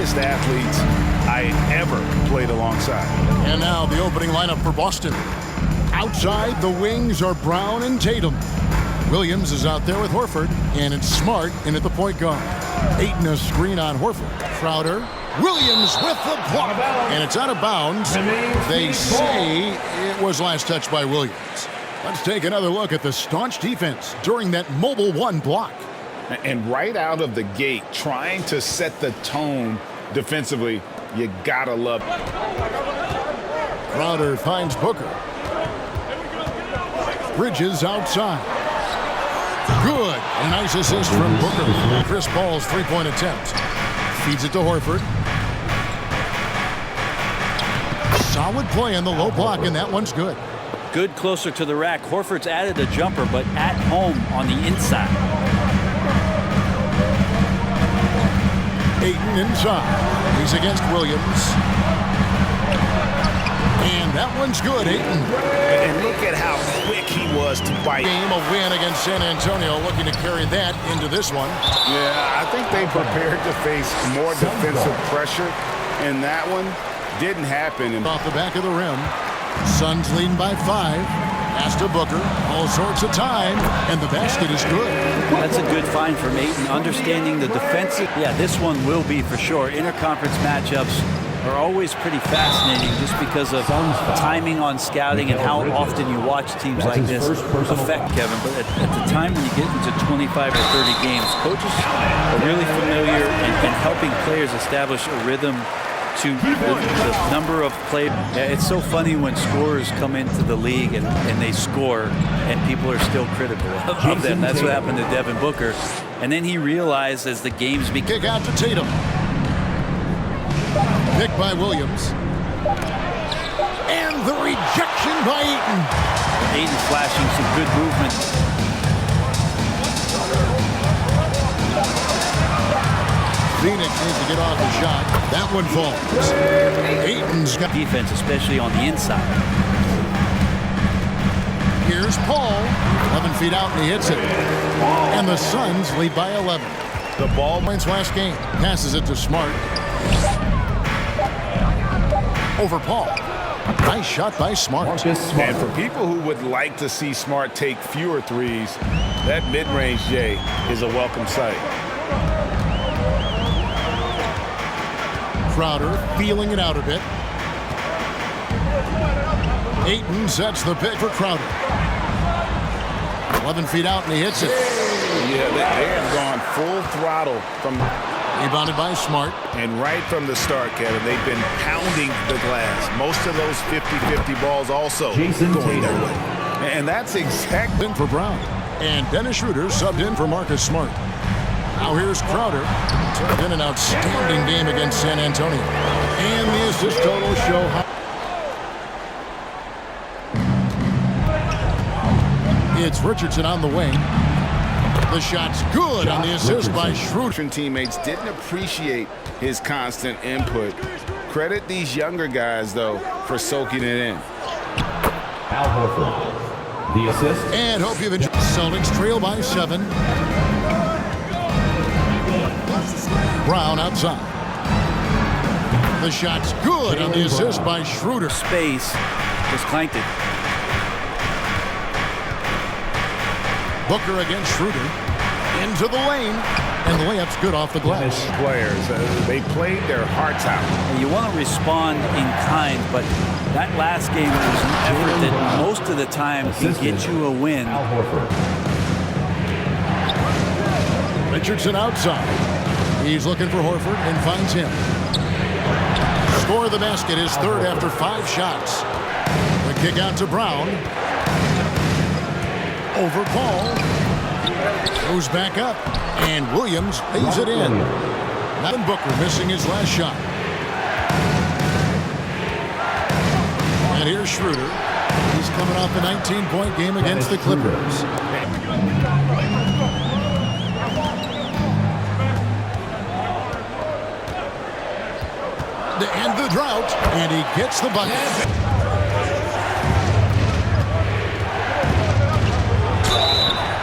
greatest athletes I ever played alongside. And now the opening lineup for Boston. Outside, the wings are Brown and Taytum. Williams is out there with Horford, and it's Smart in at the point guard. Ayton a screen on Horford. Schroder. Williams with the block, and it's out of bounds. They say it was last touched by Williams. Let's take another look at the staunch defense during that mobile one block. And right out of the gate, trying to set the tone defensively, you gotta love it. Schroder finds Booker. Bridges outside. Good. A nice assist from Booker. Chris Paul's three-point attempt. Feeds it to Horford. Solid play on the low block, and that one's good. Good closer to the rack. Horford's added a jumper, but at home on the inside. Ayton inside. He's against Williams. And that one's good, Ayton. And look at how quick he was to bite. Game, a win against San Antonio, looking to carry that into this one. Yeah, I think they prepared to face more defensive pressure, and that one didn't happen. Off the back of the rim. Suns leading by 5. Pass to Booker. All sorts of time, and the basket is good. That's a good find from Ayton, understanding the defensive. Yeah, this one will be for sure. Interconference matchups are always pretty fascinating just because of timing on scouting and how often you watch teams like this affect Kevin. But at the time when you get into 25 or 30 games, coaches are really familiar in helping players establish a rhythm to the number of play. Yeah, it's so funny when scorers come into the league and they score and people are still critical of them. That's what happened to Devin Booker. And then he realized as the games became... Kick out to Tatum. Picked by Williams. And the rejection by Ayton. Ayton flashing some good movement. Phoenix needs to get off the shot. That one falls. Ayton's got defense, especially on the inside. Here's Paul. 11 feet out, and he hits it. And the Suns lead by 11. The ball wins last game. Passes it to Smart. Over Paul. Nice shot by Smart. And for people who would like to see Smart take fewer threes, that mid-range J is a welcome sight. Schroder feeling it out a bit. Ayton sets the pick for Schroder. 11 feet out, and he hits it. Yeah, they have gone full throttle from... Rebounded by Smart. And right from the start, Kevin, they've been pounding the glass. Most of those 50-50 balls also going their way. And that's exactly... In for Brown. And Dennis Schroder subbed in for Marcus Smart. Now here's Schroder. Turned in an outstanding game against San Antonio. And the assist total show how... It's Richardson on the wing. The shot's good on the assist by Schroder. Teammates didn't appreciate his constant input. Credit these younger guys, though, for soaking it in. Al Horford, the assist. And hope you've enjoyed. Celtics trail by 7. Brown outside. The shot's good on the assist by Schroder. Space, just clanked it. Booker against Schroder. Into the lane. And the layup's good off the glass. Players, they played their hearts out. And you want to respond in kind, but that last game was an effort that most of the time can get you a win. Al Horford. Richardson outside. He's looking for Horford and finds him. Score of the basket is third after 5 shots. The kick out to Brown. Over Paul. Goes back up. And Williams lays it in. Devin Booker missing his last shot. And here's Schroder. He's coming off a 19-point game against the Clippers. To end the drought, and he gets the bucket.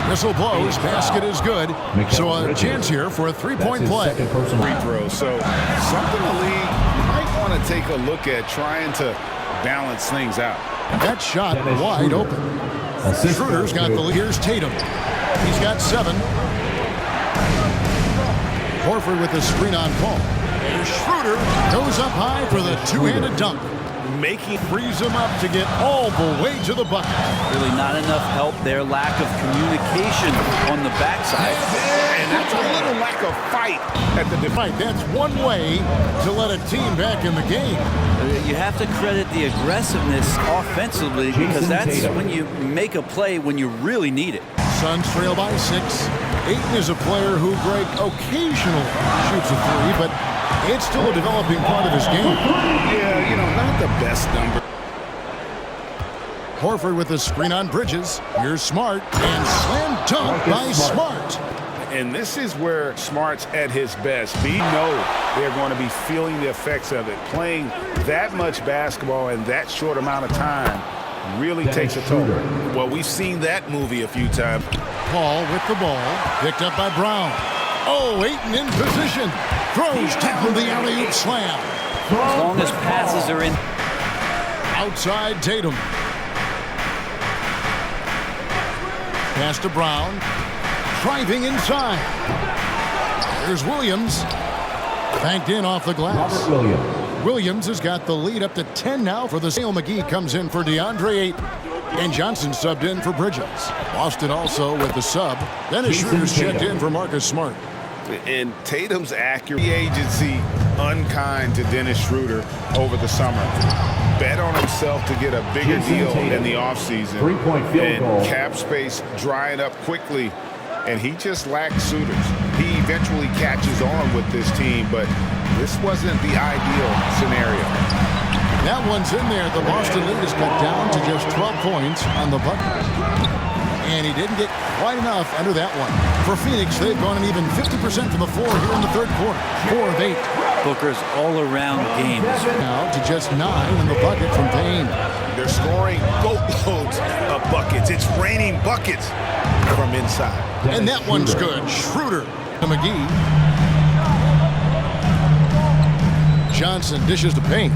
Whistle blows, basket is good. So a chance here for a three-point play. Free throw. So something the league might want to take a look at, trying to balance things out. That shot wide open. Schroder's got the lead. Here's Taytum. He's got 7. Horford with the screen on Paul. And Schroder goes up high for the two-handed dunk. Frees him up to get all the way to the bucket. Really not enough help there. Lack of communication on the backside. And that's a little lack of fight at the fight. That's one way to let a team back in the game. You have to credit the aggressiveness offensively, because that's when you make a play when you really need it. Suns trail by 6. Ayton is a player who, Greg, occasionally shoots a 3, but it's still a developing part of his game. Yeah, not the best number. Horford with the screen on Bridges. Here's Smart, and slam dunk by Smart. And this is where Smart's at his best. We know they're going to be feeling the effects of it. Playing that much basketball in that short amount of time really takes a toll. Well, we've seen that movie a few times. Paul with the ball, picked up by Brown. Oh, Ayton in position. Throws down the alley-oop slam. As long as passes are in. Outside Tatum. Pass to Brown. Driving inside. There's Williams. Banked in off the glass. Williams has got the lead up to 10 now for the sale. McGee comes in for Deandre Ayton. And Johnson subbed in for Bridges. Boston also with the sub. Dennis Schroeder's checked in for Marcus Smart. And Tatum's accurate agency unkind to Dennis Schroeder over the summer. Bet on himself to get a bigger deal in the offseason. And cap space drying up quickly. And he just lacks suitors. He eventually catches on with this team, but this wasn't the ideal scenario. That one's in there. The Boston lead is cut down to just 12 points on the bucket. And he didn't get quite enough under that one. For Phoenix, they've gone an even 50% from the floor here in the third quarter. 4 of 8. Booker's all-around games. Now to just 9 in the bucket from Payne. They're scoring boatloads of buckets. It's raining buckets from inside. And that one's good. Schroeder to McGee. Johnson dishes to Payne.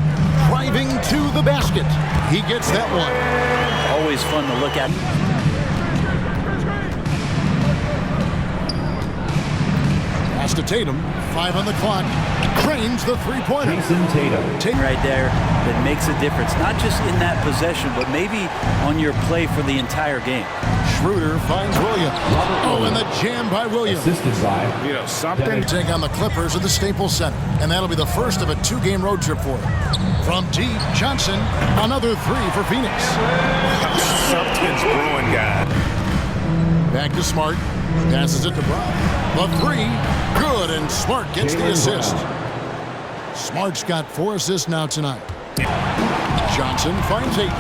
Driving to the basket. He gets that one. Always fun to look at. Pass to Tatum. 5 on the clock. Drains the three-pointer. Tatum. Right there that makes a difference. Not just in that possession, but maybe on your play for the entire game. Schroeder finds Williams. Oh, and the jam by Williams. Assisted by. Something. Take on the Clippers at the Staples Center. And that'll be the first of a 2-game road trip for them. From deep, Johnson. Another 3 for Phoenix. Something's brewing, guys. Back to Smart. Passes it to Brown. The 3. Good, and Smart gets the assist. Smart's got 4 assists now tonight. Johnson finds 8.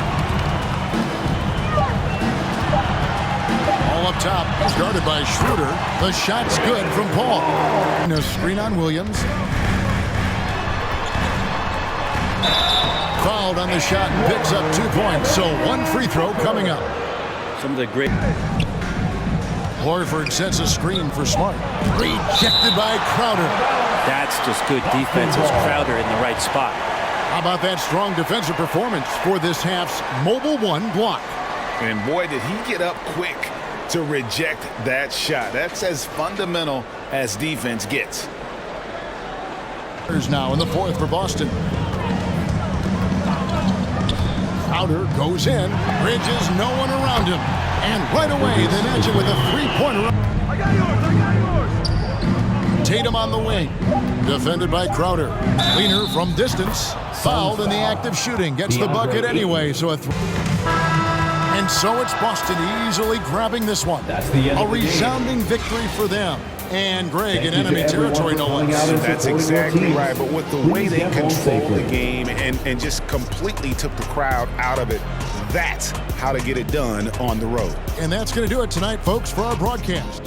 All up top. He's guarded by Schroeder. The shot's good from Paul. And a screen on Williams. Fouled on the shot and picks up 2 points. So 1 free throw coming up. Some of the great. Horford sets a screen for Smart. Rejected by Crowder. That's just good defense as Crowder in the right spot. How about that strong defensive performance for this half's mobile 1 block? And boy, did he get up quick to reject that shot. That's as fundamental as defense gets. There's now in the 4th for Boston. Crowder goes in. Bridges, no one around him. And right away, they match it with a 3-pointer. I got yours. Tatum on the wing. Defended by Crowder. Leaner from distance. Fouled in the act of shooting. Gets the bucket anyway, so and so it's Boston easily grabbing this one. A resounding victory for them. And Greg in enemy territory, no less. That's exactly right. But with the way they controlled the game and just completely took the crowd out of it, that's how to get it done on the road. And that's going to do it tonight, folks, for our broadcast.